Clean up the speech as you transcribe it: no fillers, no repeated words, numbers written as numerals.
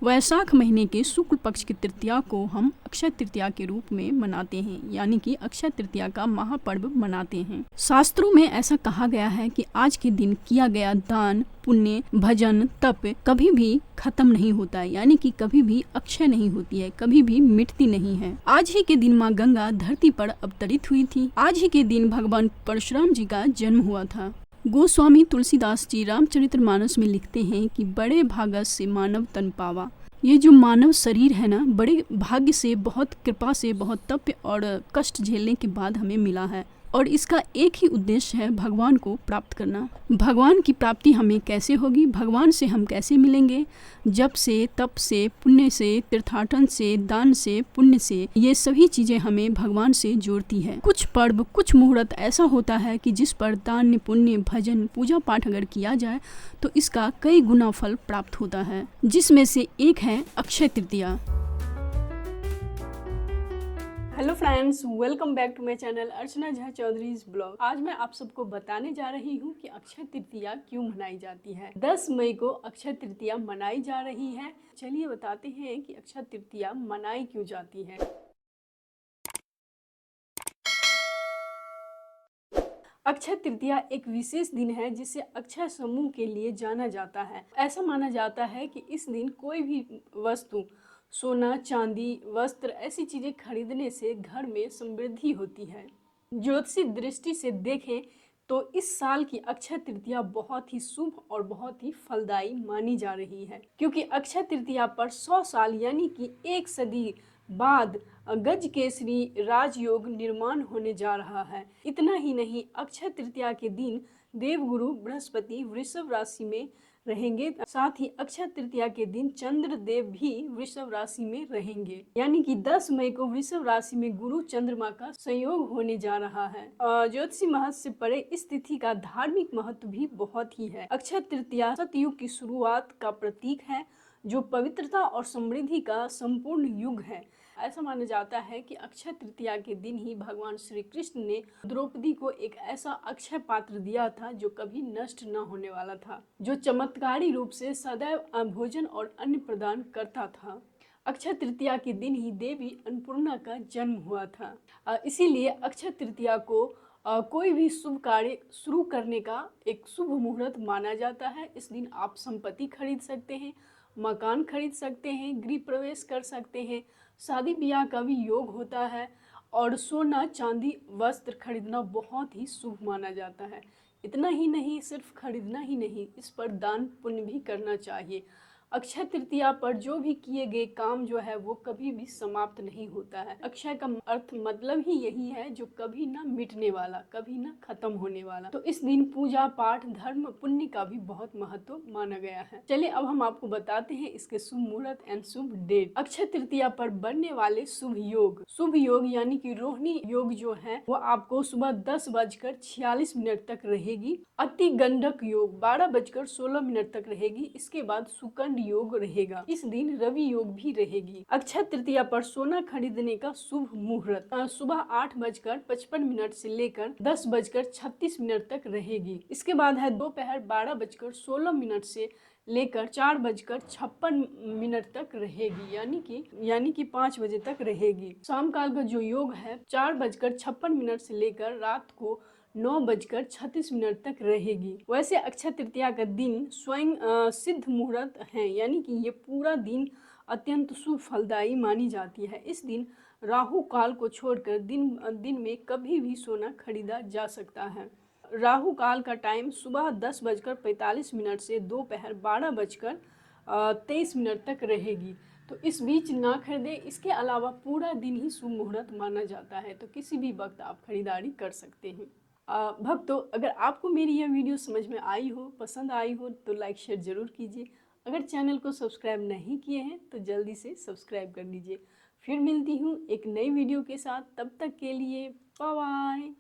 वैशाख महीने के शुक्ल पक्ष की तृतीया को हम अक्षय तृतीया के रूप में मनाते हैं, यानी कि अक्षय तृतीया का महापर्व मनाते हैं। शास्त्रों में ऐसा कहा गया है कि आज के दिन किया गया दान, पुण्य, भजन, तप कभी भी खत्म नहीं होता है, यानी कि कभी भी अक्षय नहीं होती है, कभी भी मिटती नहीं है। आज ही के दिन माँ गंगा धरती पर अवतरित हुई थी। आज ही के दिन भगवान परशुराम जी का जन्म हुआ था। गोस्वामी तुलसीदास जी रामचरितमानस में लिखते हैं कि बड़े भागस से मानव तन पावा। ये जो मानव शरीर है ना, बड़े भाग्य से, बहुत कृपा से, बहुत तप और कष्ट झेलने के बाद हमें मिला है, और इसका एक ही उद्देश्य है भगवान को प्राप्त करना। भगवान की प्राप्ति हमें कैसे होगी, भगवान से हम कैसे मिलेंगे? जप से, तप से, पुण्य से, तीर्थाटन से, दान से, पुण्य से, ये सभी चीजें हमें भगवान से जोड़ती है। कुछ पर्व, कुछ मुहूर्त ऐसा होता है कि जिस पर दान, पुण्य, भजन, पूजा पाठ अगर किया जाए तो इसका कई गुना फल प्राप्त होता है, जिसमें से एक है Akshaya Tritiya. Hello friends, welcome back to my channel Archana Jha Chaudhary's blog. आज मैं आप सबको बताने जा रही हूँ कि अक्षय तृतीया क्यों मनाई जाती है। 10 मई को अक्षय तृतीया मनाई जा रही है। चलिए बताते हैं कि अक्षय तृतीया मनाई क्यों जाती है। अक्षय तृतीया एक विशेष दिन है जिसे अक्षय समूह के लिए जाना जाता है। ऐसा माना जाता है कि इस दिन कोई भी वस्तु, सोना, चांदी, वस्त्र, ऐसी चीजें खरीदने से घर में समृद्धि होती है। ज्योतिषी दृष्टि से देखें तो इस साल की अक्षय तृतीया बहुत ही शुभ और बहुत ही फलदायी मानी जा रही है, क्योंकि अक्षय तृतीया पर 100 साल यानी कि 1 सदी बाद गज केसरी राजयोग निर्माण होने जा रहा है। इतना ही नहीं, अक्षय तृतीया के दिन देवगुरु बृहस्पति वृषभ राशि में रहेंगे। साथ ही अक्षय तृतीया के दिन चंद्र देव भी वृषभ राशि में रहेंगे, यानी कि 10 मई को वृषभ राशि में गुरु चंद्रमा का संयोग होने जा रहा है। ज्योतिषी महत्व से परे इस तिथि का धार्मिक महत्व भी बहुत ही है। अक्षय तृतीया सतयुग की शुरुआत का प्रतीक है, जो पवित्रता और समृद्धि का संपूर्ण युग है। ऐसा माना जाता है कि अक्षय तृतीया के दिन ही भगवान श्री कृष्ण ने द्रौपदी को एक ऐसा अक्षय पात्र दिया था जो कभी नष्ट न होने वाला था, जो चमत्कारी रूप से सदैव भोजन और अन्न प्रदान करता था। अक्षय तृतीया के दिन ही देवी अन्नपूर्णा का जन्म हुआ था। इसीलिए अक्षय तृतीया को कोई भी शुभ कार्य शुरू करने का एक शुभ मुहूर्त माना जाता है। इस दिन आप संपत्ति खरीद सकते हैं, मकान खरीद सकते हैं, गृह प्रवेश कर सकते हैं, शादी ब्याह का भी योग होता है, और सोना, चांदी, वस्त्र खरीदना बहुत ही शुभ माना जाता है। इतना ही नहीं, सिर्फ खरीदना ही नहीं, इस पर दान पुण्य भी करना चाहिए। अक्षय तृतीया पर जो भी किए गए काम जो है वो कभी भी समाप्त नहीं होता है। अक्षय का अर्थ मतलब ही यही है, जो कभी ना मिटने वाला, कभी ना खत्म होने वाला। तो इस दिन पूजा पाठ, धर्म, पुण्य का भी बहुत महत्व माना गया है। चलिए अब हम आपको बताते हैं इसके शुभ मुहूर्त and Shubh date. Akshaya Tritiya पर बनने वाले शुभ योग यानी कि रोहिणी योग जो है वो आपको सुबह 10:46 तक रहेगी। अति गंडक योग 12:16 तक रहेगी। इसके बाद सुकंड योग रहेगा। इस दिन रवि योग भी रहेगी। अक्षय तृतीया पर सोना खरीदने का शुभ मुहूर्त सुबह 8:55 से लेकर 10:36 तक रहेगी। इसके बाद है दोपहर 12:16 से लेकर 4:56 तक रहेगी, यानी कि 5 बजे तक रहेगी। शाम काल का जो योग है 4:56 से लेकर रात को 9:36 तक रहेगी। वैसे अक्षय तृतीया का दिन स्वयं सिद्ध मुहूर्त है, यानी कि ये पूरा दिन अत्यंत शुभ फलदायी मानी जाती है। इस दिन राहु काल को छोड़कर दिन में कभी भी सोना खरीदा जा सकता है। राहु काल का टाइम सुबह 10:45 से दोपहर 12:23 तक रहेगी। तो इस बीच ना खरीदे। इसके अलावा पूरा दिन ही शुभ मुहूर्त माना जाता है, तो किसी भी वक्त आप खरीदारी कर सकते हैं। भक्तों, अगर आपको मेरी यह वीडियो समझ में आई हो, पसंद आई हो, तो लाइक शेयर जरूर कीजिए। अगर चैनल को सब्सक्राइब नहीं किए हैं तो जल्दी से सब्सक्राइब कर लीजिए। फिर मिलती हूँ एक नई वीडियो के साथ, तब तक के लिए बाय बाय।